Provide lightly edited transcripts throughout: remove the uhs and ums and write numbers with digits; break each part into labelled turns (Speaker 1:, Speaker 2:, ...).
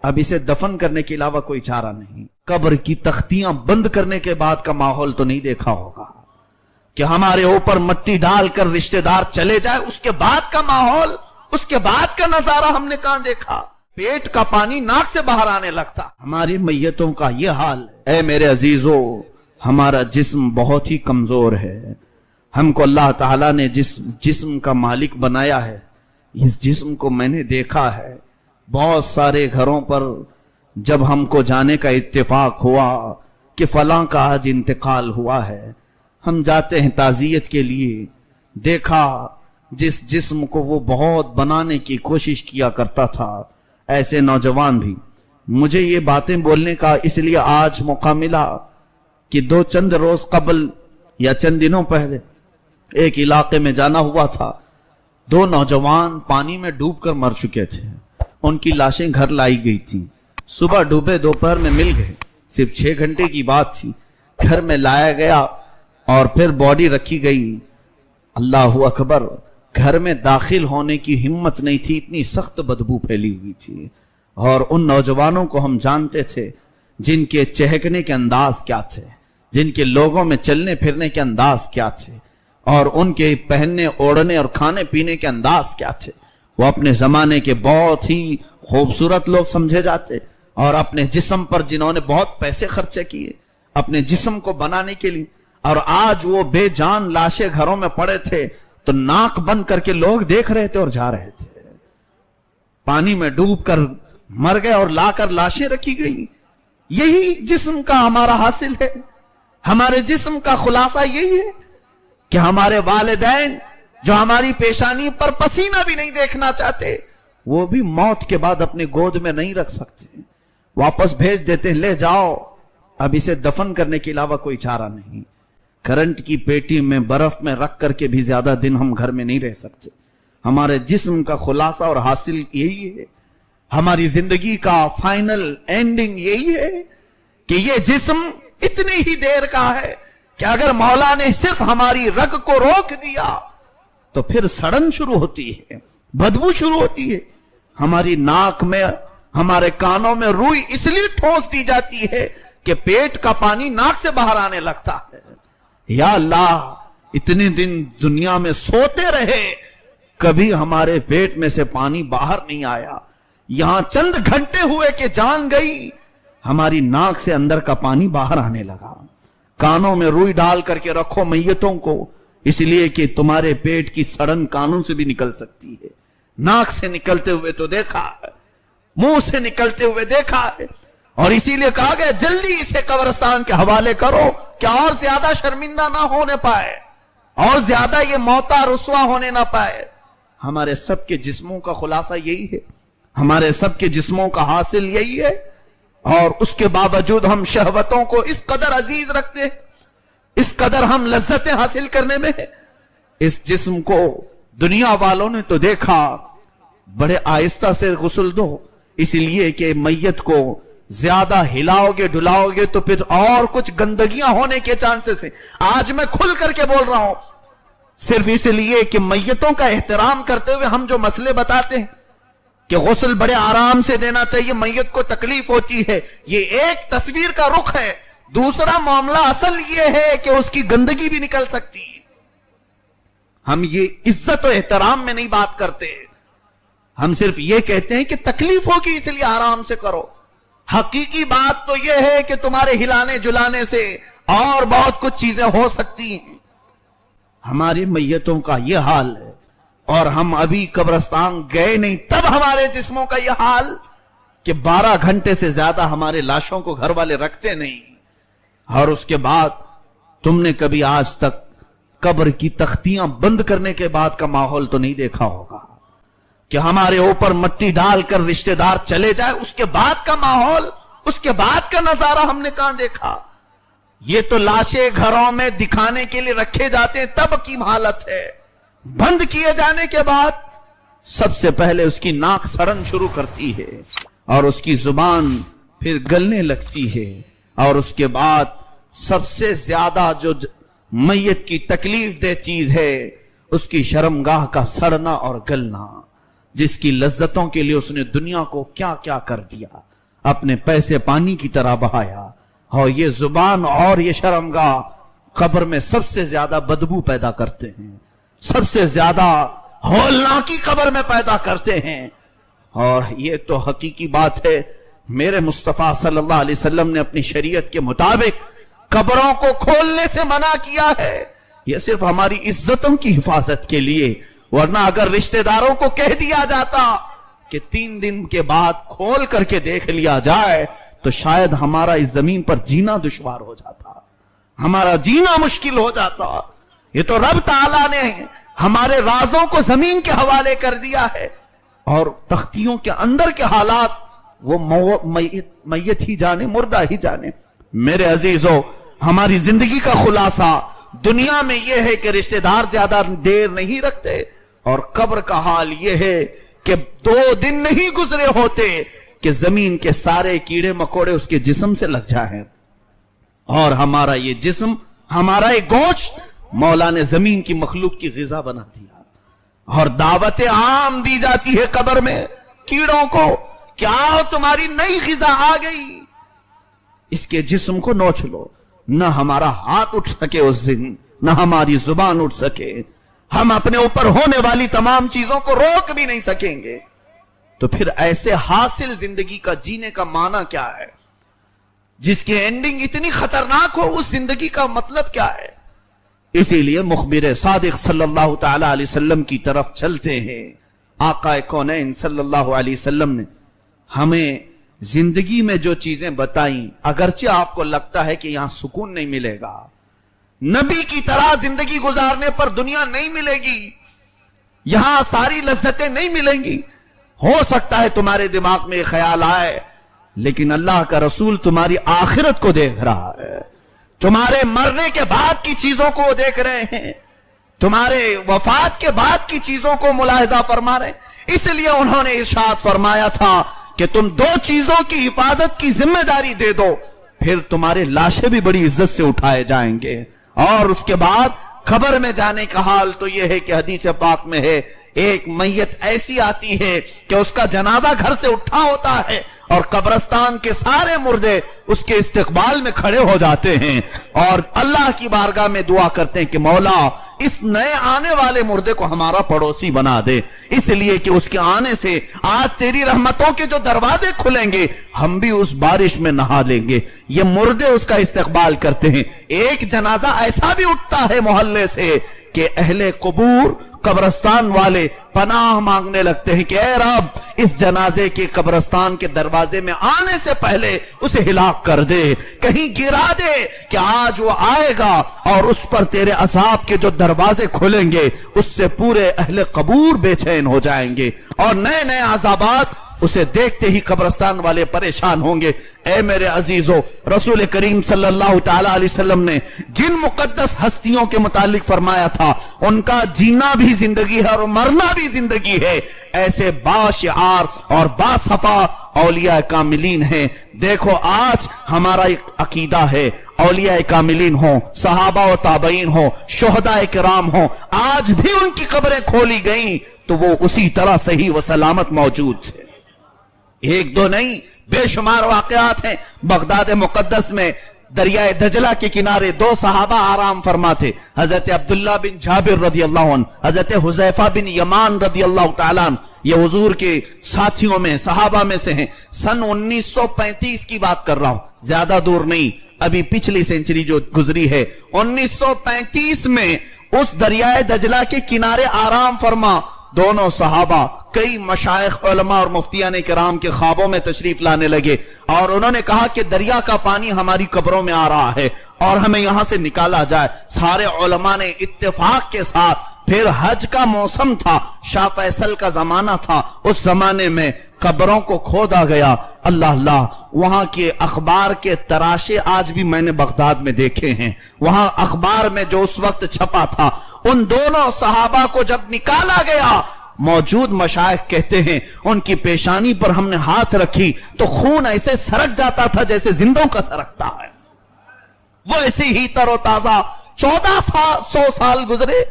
Speaker 1: اب اسے دفن کرنے کے علاوہ کوئی چارہ نہیں. قبر کی تختیاں بند کرنے کے بعد کا ماحول تو نہیں دیکھا ہوگا کہ ہمارے اوپر مٹی ڈال کر رشتہ دار چلے جائے. اس کے بعد کا ماحول, اس کے بعد کا نظارہ ہم نے کہاں دیکھا؟ پیٹ کا پانی ناک سے باہر آنے لگتا. ہماری میتوں کا یہ حال ہے. اے میرے عزیزو, ہمارا جسم بہت ہی کمزور ہے. ہم کو اللہ تعالیٰ نے جس جسم کا مالک بنایا ہے, اس جسم کو میں نے دیکھا ہے. بہت سارے گھروں پر جب ہم کو جانے کا اتفاق ہوا کہ فلاں کا آج انتقال ہوا ہے, ہم جاتے ہیں تعزیت کے لیے. دیکھا جس جسم کو وہ بہت بنانے کی کوشش کیا کرتا تھا, ایسے نوجوان بھی. مجھے یہ باتیں بولنے کا اس لیے آج موقع ملا کہ چند روز قبل یا چند دنوں پہلے ایک علاقے میں جانا ہوا تھا. 2 نوجوان پانی میں ڈوب کر مر چکے تھے. ان کی لاشیں گھر لائی گئی تھی. صبح ڈوبے, دوپہر میں مل گئے. صرف 6 گھنٹے کی بات تھی. گھر میں لایا گیا اور پھر باڈی رکھی گئی. اللہ اکبر, گھر میں داخل ہونے کی ہمت نہیں تھی, اتنی سخت بدبو پھیلی ہوئی تھی. اور ان نوجوانوں کو ہم جانتے تھے جن کے چہکنے کے انداز کیا تھے, جن کے لوگوں میں چلنے پھرنے کے انداز کیا تھے, اور ان کے پہننے اوڑھنے اور کھانے پینے کے انداز کیا تھے. وہ اپنے زمانے کے بہت ہی خوبصورت لوگ سمجھے جاتے, اور اپنے جسم پر جنہوں نے بہت پیسے خرچے کیے اپنے جسم کو بنانے کے لیے, اور آج وہ بے جان لاشیں گھروں میں پڑے تھے تو ناک بند کر کے لوگ دیکھ رہے تھے اور جا رہے تھے. پانی میں ڈوب کر مر گئے اور لا کر لاشیں رکھی گئی. یہی جسم کا ہمارا حاصل ہے. ہمارے جسم کا خلاصہ یہی ہے کہ ہمارے والدین جو ہماری پیشانی پر پسینہ بھی نہیں دیکھنا چاہتے, وہ بھی موت کے بعد اپنے گود میں نہیں رکھ سکتے, واپس بھیج دیتے ہیں, لے جاؤ. اب اسے دفن کرنے کے علاوہ کوئی چارہ نہیں. کرنٹ کی پیٹی میں برف میں رکھ کر کے بھی زیادہ دن ہم گھر میں نہیں رہ سکتے. ہمارے جسم کا خلاصہ اور حاصل یہی ہے. ہماری زندگی کا فائنل اینڈنگ یہی ہے کہ یہ جسم اتنی ہی دیر کا ہے کہ اگر مولا نے صرف ہماری رگ کو روک دیا تو پھر سڑن شروع ہوتی ہے, بدبو شروع ہوتی ہے. ہماری ناک میں, ہمارے کانوں میں روئی اس لیے ٹھونس دی جاتی ہے کہ پیٹ کا پانی ناک سے باہر آنے لگتا ہے. یا اللہ, اتنے دن دنیا میں سوتے رہے, کبھی ہمارے پیٹ میں سے پانی باہر نہیں آیا. یہاں چند گھنٹے ہوئے کہ جان گئی, ہماری ناک سے اندر کا پانی باہر آنے لگا. کانوں میں روئی ڈال کر کے رکھو میتوں کو, اس لیے کہ تمہارے پیٹ کی سڑن کانوں سے بھی نکل سکتی ہے. ناک سے نکلتے ہوئے تو دیکھا ہے, منہ سے نکلتے ہوئے دیکھا ہے, اور اسی لیے کہا گیا جلدی اسے قبرستان کے حوالے کرو کہ اور زیادہ شرمندہ نہ ہونے پائے, اور زیادہ یہ موتا رسوا ہونے نہ پائے. ہمارے سب کے جسموں کا خلاصہ یہی ہے, ہمارے سب کے جسموں کا حاصل یہی ہے, اور اس کے باوجود ہم شہوتوں کو اس قدر عزیز رکھتے ہیں, اس قدر ہم لذتیں حاصل کرنے میں ہیں. اس جسم کو دنیا والوں نے تو دیکھا بڑے آہستہ سے غسل دو, اس لیے کہ میت کو زیادہ ہلاؤ گے ڈلاؤ گے تو پھر اور کچھ گندگیاں ہونے کے چانسز ہیں. آج میں کھل کر کے بول رہا ہوں صرف اس لیے کہ میتوں کا احترام کرتے ہوئے ہم جو مسئلے بتاتے ہیں کہ غسل بڑے آرام سے دینا چاہیے, میت کو تکلیف ہوتی ہے, یہ ایک تصویر کا رخ ہے. دوسرا معاملہ اصل یہ ہے کہ اس کی گندگی بھی نکل سکتی ہے. ہم یہ عزت و احترام میں نہیں بات کرتے, ہم صرف یہ کہتے ہیں کہ تکلیف ہوگی اس لیے آرام سے کرو. حقیقی بات تو یہ ہے کہ تمہارے ہلانے جلانے سے اور بہت کچھ چیزیں ہو سکتی ہیں. ہماری میتوں کا یہ حال ہے, اور ہم ابھی قبرستان گئے نہیں تب ہمارے جسموں کا یہ حال کہ 12 گھنٹے سے زیادہ ہمارے لاشوں کو گھر والے رکھتے نہیں. اور اس کے بعد تم نے کبھی آج تک قبر کی تختیاں بند کرنے کے بعد کا ماحول تو نہیں دیکھا ہوگا کہ ہمارے اوپر مٹی ڈال کر رشتہ دار چلے جائے. اس کے بعد کا ماحول, اس کے بعد کا نظارہ ہم نے کہاں دیکھا؟ یہ تو لاشیں گھروں میں دکھانے کے لیے رکھے جاتے ہیں تب کی حالت ہے. بند کیے جانے کے بعد سب سے پہلے اس کی ناک سڑن شروع کرتی ہے, اور اس کی زبان پھر گلنے لگتی ہے, اور اس کے بعد سب سے زیادہ جو میت کی تکلیف دہ چیز ہے اس کی شرمگاہ کا سڑنا اور گلنا, جس کی لذتوں کے لیے اس نے دنیا کو کیا کیا کر دیا. اپنے پیسے پانی کی طرح بہایا، اور یہ زبان اور یہ شرمگاہ قبر میں سب سے زیادہ بدبو پیدا کرتے ہیں، سب سے زیادہ ہولناکی قبر میں پیدا کرتے ہیں۔ اور یہ تو حقیقی بات ہے، میرے مصطفیٰ صلی اللہ علیہ وسلم نے اپنی شریعت کے مطابق قبروں کو کھولنے سے منع کیا ہے، یہ صرف ہماری عزتوں کی حفاظت کے لیے، ورنہ اگر رشتہ داروں کو کہہ دیا جاتا کہ 3 دن کے بعد کھول کر کے دیکھ لیا جائے تو شاید ہمارا اس زمین پر جینا دشوار ہو جاتا، ہمارا جینا مشکل ہو جاتا۔ یہ تو رب تعالیٰ نے ہمارے رازوں کو زمین کے حوالے کر دیا ہے، اور تختیوں کے اندر کے حالات وہ میت ہی جانے، مردہ ہی جانے۔ میرے عزیزو، ہماری زندگی کا خلاصہ دنیا میں یہ ہے کہ رشتہ دار زیادہ دیر نہیں رکھتے، اور قبر کا حال یہ ہے کہ 2 دن نہیں گزرے ہوتے کہ زمین کے سارے کیڑے مکوڑے اس کے جسم سے لگ جائیں، اور ہمارا یہ جسم، ہمارا یہ گوشت مولا نے زمین کی مخلوق کی غذا بنا دیا، اور دعوت عام دی جاتی ہے قبر میں کیڑوں کو کہ آؤ تمہاری نئی غذا آ گئی، اس کے جسم کو نوچ لو۔ نہ ہمارا ہاتھ اٹھ سکے اس دن، نہ ہماری زبان اٹھ سکے، ہم اپنے اوپر ہونے والی تمام چیزوں کو روک بھی نہیں سکیں گے۔ تو پھر ایسے حاصل زندگی کا جینے کا معنی کیا ہے، جس کی اینڈنگ اتنی خطرناک ہو؟ اس زندگی کا مطلب کیا ہے؟ اسی لیے مخبر صادق صلی اللہ تعالی علیہ وسلم کی طرف چلتے ہیں۔ آقا کونین صلی اللہ علیہ وسلم نے ہمیں زندگی میں جو چیزیں بتائیں، اگرچہ آپ کو لگتا ہے کہ یہاں سکون نہیں ملے گا، نبی کی طرح زندگی گزارنے پر دنیا نہیں ملے گی، یہاں ساری لذتیں نہیں ملیں گی، ہو سکتا ہے تمہارے دماغ میں یہ خیال آئے، لیکن اللہ کا رسول تمہاری آخرت کو دیکھ رہا ہے، تمہارے مرنے کے بعد کی چیزوں کو دیکھ رہے ہیں، تمہارے وفات کے بعد کی چیزوں کو ملاحظہ فرما رہے ہیں۔ اس لیے انہوں نے ارشاد فرمایا تھا کہ تم 2 چیزوں کی حفاظت کی ذمہ داری دے دو، پھر تمہارے لاشیں بھی بڑی عزت سے اٹھائے جائیں گے۔ اور اس کے بعد قبر میں جانے کا حال تو یہ ہے کہ حدیث پاک میں ہے، ایک میت ایسی آتی ہے کہ اس کا جنازہ گھر سے اٹھا ہوتا ہے، اور قبرستان کے سارے مردے اس کے استقبال میں کھڑے ہو جاتے ہیں، اور اللہ کی بارگاہ میں دعا کرتے ہیں کہ مولا اس نئے آنے والے مردے کو ہمارا پڑوسی بنا دے، اس لیے کہ اس کے آنے سے آج تیری رحمتوں کے جو دروازے کھلیں گے، ہم بھی اس بارش میں نہا لیں گے۔ یہ مردے اس کا استقبال کرتے ہیں۔ ایک جنازہ ایسا بھی اٹھتا ہے محلے سے کہ اہل قبور، قبرستان والے پناہ مانگنے لگتے ہیں کہ اے رب اس جنازے کے قبرستان کے دروازے میں آنے سے پہلے اسے ہلاک کر دے، کہیں گرا دے کہ آج وہ آئے گا اور اس پر تیرے عذاب کے جو دروازے کھلیں گے اس سے پورے اہل قبور بے چین ہو جائیں گے، اور نئے نئے عذابات اسے دیکھتے ہی قبرستان والے پریشان ہوں گے۔ اے میرے عزیزو، رسول کریم صلی اللہ تعالی علیہ وسلم نے جن مقدس ہستیوں کے متعلق فرمایا تھا ان کا جینا بھی زندگی ہے اور مرنا بھی زندگی ہے، ایسے باشعار اور باصفا اولیاء کاملین ہیں۔ دیکھو آج ہمارا ایک عقیدہ ہے، اولیاء کاملین ہوں، صحابہ و تابعین ہوں، شہداء کرام ہوں، آج بھی ان کی قبریں کھولی گئیں تو وہ اسی طرح صحیح و سلامت موجود تھے۔ 1-2 نہیں، بے شمار واقعات ہیں۔ بغداد مقدس میں دریائے دجلہ کے کنارے 2 صحابہ آرام فرماتے، حضرت عبداللہ بن جابر رضی اللہ عنہ، حضرت حذیفہ بن یمان رضی اللہ تعالیٰ عنہ، یہ حضور کے ساتھیوں میں، صحابہ میں سے ہیں۔ سن 1935 کی بات کر رہا ہوں، زیادہ دور نہیں، ابھی پچھلی سینچری جو گزری ہے، 1935 میں اس دریائے دجلہ کے کنارے آرام فرما دونوں صحابہ کئی مشائخ علماء اور مفتیان کرام کے خوابوں میں تشریف لانے لگے، اور انہوں نے کہا کہ دریا کا پانی ہماری قبروں میں آ رہا ہے اور ہمیں یہاں سے نکالا جائے۔ سارے علماء نے اتفاق کے ساتھ، پھر حج کا موسم تھا، شاہ فیصل کا زمانہ تھا، اس زمانے میں قبروں کو کھودا گیا۔ اللہ اللہ، وہاں کے اخبار کے تراشے آج بھی میں نے بغداد میں دیکھے ہیں۔ وہاں اخبار میں جو اس وقت چھپا تھا، ان دونوں صحابہ کو جب نکالا گیا، موجود مشائخ کہتے ہیں ان کی پیشانی پر ہم نے ہاتھ رکھی تو خون ایسے سرک جاتا تھا جیسے زندوں کا سرکتا ہے، وہ ایسی ہی تر و تازہ۔ 1400 سال گزرے،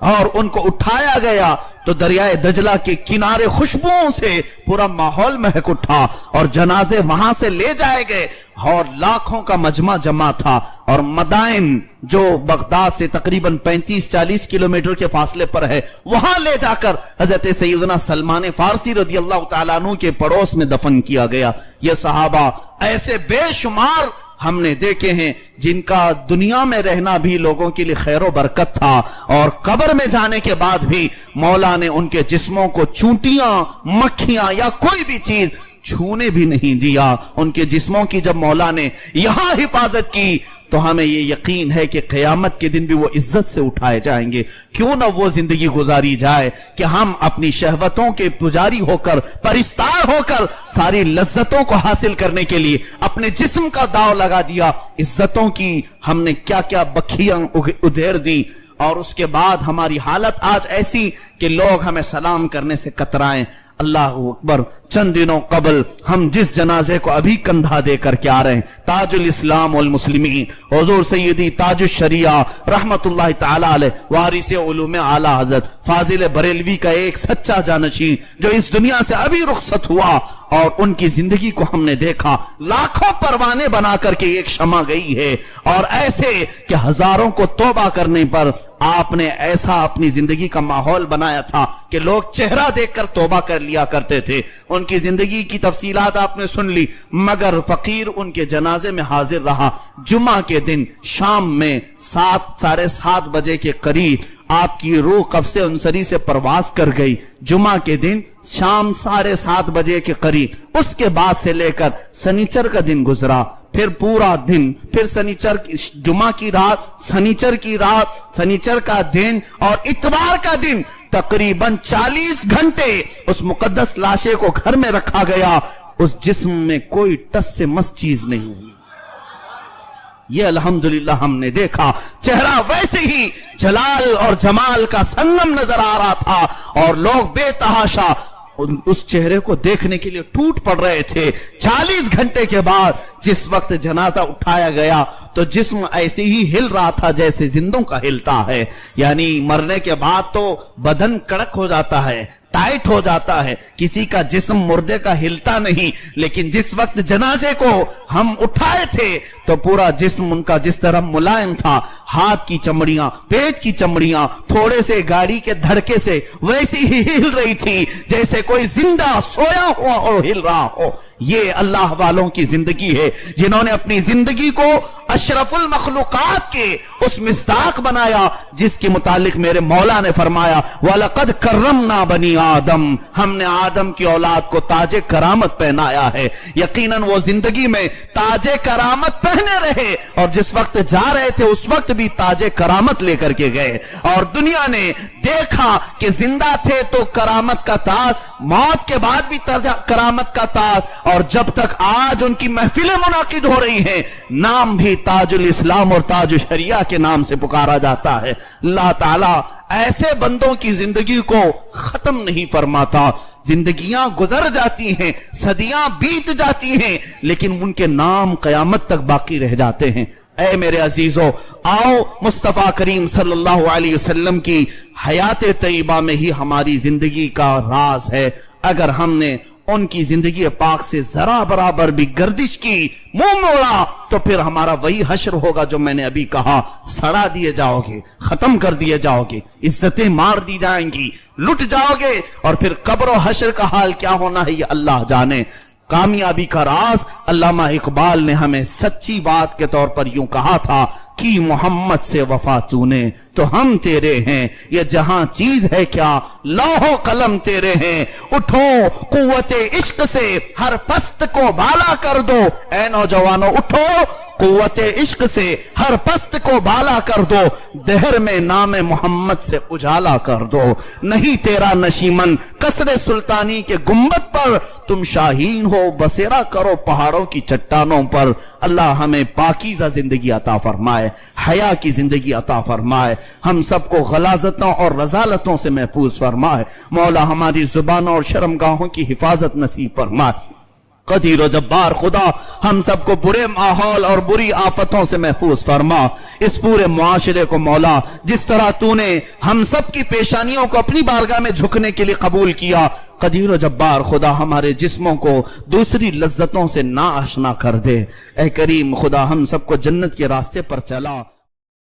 Speaker 1: اور ان کو اٹھایا گیا تو دریائے دجلہ کے کنارے خوشبوؤں سے پورا ماحول مہک اٹھا اور جنازے وہاں سے لے جائے گئے اور لاکھوں کا مجمع جمع تھا. اور مدائن جو بغداد سے تقریباً 35-40 کلومیٹر کے فاصلے پر ہے وہاں لے جا کر حضرت سیدنا سلمان فارسی رضی اللہ تعالیٰ عنہ کے پڑوس میں دفن کیا گیا. یہ صحابہ ایسے بے شمار ہم نے دیکھے ہیں جن کا دنیا میں رہنا بھی لوگوں کے لیے خیر و برکت تھا اور قبر میں جانے کے بعد بھی مولا نے ان کے جسموں کو چونٹیاں مکھیاں یا کوئی بھی چیز چھونے بھی نہیں دیا. ان کے جسموں کی جب مولا نے یہاں حفاظت کی تو ہمیں یہ یقین ہے کہ قیامت کے دن بھی وہ عزت سے اٹھائے جائیں گے. کیوں نہ وہ زندگی گزاری جائے کہ ہم اپنی شہوتوں کے پجاری ہو کر پرستار ہو کر ساری لذتوں کو حاصل کرنے کے لیے اپنے جسم کا داؤ لگا دیا. عزتوں کی ہم نے کیا کیا بکھیاں ادھیڑ دی اور اس کے بعد ہماری حالت آج ایسی کہ لوگ ہمیں سلام کرنے سے کترائیں. اللہ اکبر. چند دنوں قبل ہم جس جنازے کو ابھی کندھا دے کر کے آ رہے ہیں تاج الاسلام والمسلمین حضور سیدی تاج الشریعہ رحمت اللہ تعالی علیہ وارث علوم اعلی حضرت فاضل بریلوی کا ایک سچا جانشین جو اس دنیا سے ابھی رخصت ہوا اور ان کی زندگی کو ہم نے دیکھا. لاکھوں پروانے بنا کر کے ایک شمع گئی ہے اور ایسے کہ ہزاروں کو توبہ کرنے پر آپ نے ایسا اپنی زندگی کا ماحول بنایا تھا کہ لوگ چہرہ دیکھ کر توبہ کر لیا کرتے تھے. ان کی زندگی کی تفصیلات آپ نے سن لی مگر فقیر ان کے جنازے میں حاضر رہا. جمعہ کے دن شام میں 7-7:30 بجے کے قریب آپ کی روح قبض انصری سے پرواز کر گئی. جمعہ کے دن شام 7:30 بجے کے قریب. اس کے بعد سے لے کر سنیچر کا دن گزرا پھر پورا دن پھر جمعہ کی رات سنیچر کا دن اور اتوار کا دن تقریباً 40 گھنٹے اس مقدس لاشے کو گھر میں رکھا گیا. اس جسم میں کوئی ٹس سے مس چیز نہیں ہوئی. یہ الحمدللہ ہم نے دیکھا. چہرہ ویسے ہی جلال اور جمال کا سنگم نظر آ رہا تھا اور لوگ بے تحاشا اس چہرے کو دیکھنے کے لیے ٹوٹ پڑ رہے تھے. 40 گھنٹے کے بعد جس وقت جنازہ اٹھایا گیا تو جسم ایسے ہی ہل رہا تھا جیسے زندوں کا ہلتا ہے. یعنی مرنے کے بعد تو بدن کڑک ہو جاتا ہے ٹائٹ ہو جاتا ہے کسی کا جسم مردے کا ہلتا نہیں. لیکن جس وقت جنازے کو ہم اٹھائے تھے تو پورا جسم ان کا جس طرح ملائم تھا ہاتھ کی چمڑیاں پیٹ کی چمڑیاں تھوڑے سے گاڑی کے دھڑکے سے ویسی ہی ہل رہی تھی جیسے کوئی زندہ سویا ہوا اور ہل رہا ہو. یہ اللہ والوں کی زندگی ہے جنہوں نے اپنی زندگی کو اشرف المخلوقات کے اس مصداق بنایا جس کے متعلق میرے مولا نے فرمایا وَلَقَدْ كَرَّمْنَا بَنِي آدم. ہم نے آدم کی اولاد کو تاج کرامت پہنایا ہے. یقیناً وہ زندگی میں تاج کرامت پہنے رہے اور جس وقت جا رہے تھے اس وقت بھی تاج کرامت لے کر کے گئے اور دنیا نے دیکھا کہ زندہ تھے تو کرامت کا تاج موت کے بعد بھی کرامت کا تاج اور جب تک آج ان کی محفلیں منعقد ہو رہی ہیں نام بھی تاج الاسلام اور تاج الشریعہ کے نام سے پکارا جاتا ہے. اللہ تعالیٰ ایسے بندوں کی زندگی کو ختم نہیں فرماتا. زندگیاں گزر جاتی ہیں صدیاں بیت جاتی ہیں لیکن ان کے نام قیامت تک باقی رہ جاتے ہیں. اے میرے عزیزو آؤ مصطفیٰ کریم صلی اللہ علیہ وسلم کی حیات طیبہ میں ہی ہماری زندگی کا راز ہے. اگر ہم نے ان کی زندگی پاک سے ذرا برابر بھی گردش کی منہ موڑا تو پھر ہمارا وہی حشر ہوگا جو میں نے ابھی کہا. سڑا دیے جاؤ گے ختم کر دیے جاؤ گے عزتیں مار دی جائیں گی لٹ جاؤ گے اور پھر قبر و حشر کا حال کیا ہونا ہے یہ اللہ جانے. کامیابی کا راز علامہ اقبال نے ہمیں سچی بات کے طور پر یوں کہا تھا کہ محمد سے وفا تو نے تو ہم تیرے ہیں یہ جہاں چیز ہے کیا لوح و قلم تیرے ہیں. اٹھو قوت عشق سے ہر پست کو بالا کر دو. اے نوجوانوں اٹھو قوت عشق سے ہر پست کو بالا کر دو. دہر میں نام محمد سے اجالا کر دو. نہیں تیرا نشیمن قصر سلطانی کے گنبد پر تم شاہین ہو بسیرا کرو پہاڑوں کی چٹانوں پر. اللہ ہمیں پاکیزہ زندگی عطا فرمائے حیا کی زندگی عطا فرمائے. ہم سب کو غلاظتوں اور رذالتوں سے محفوظ فرمائے. مولا ہماری زبانوں اور شرمگاہوں کی حفاظت نصیب فرمائے. قدیر و جبار خدا ہم سب کو برے ماحول اور بری آفتوں سے محفوظ فرما. اس پورے معاشرے کو مولا جس طرح تو نے ہم سب کی پیشانیوں کو اپنی بارگاہ میں جھکنے کے لیے قبول کیا، قدیر و جبار خدا ہمارے جسموں کو دوسری لذتوں سے نا آشنا کر دے. اے کریم خدا ہم سب کو جنت کے راستے پر چلا.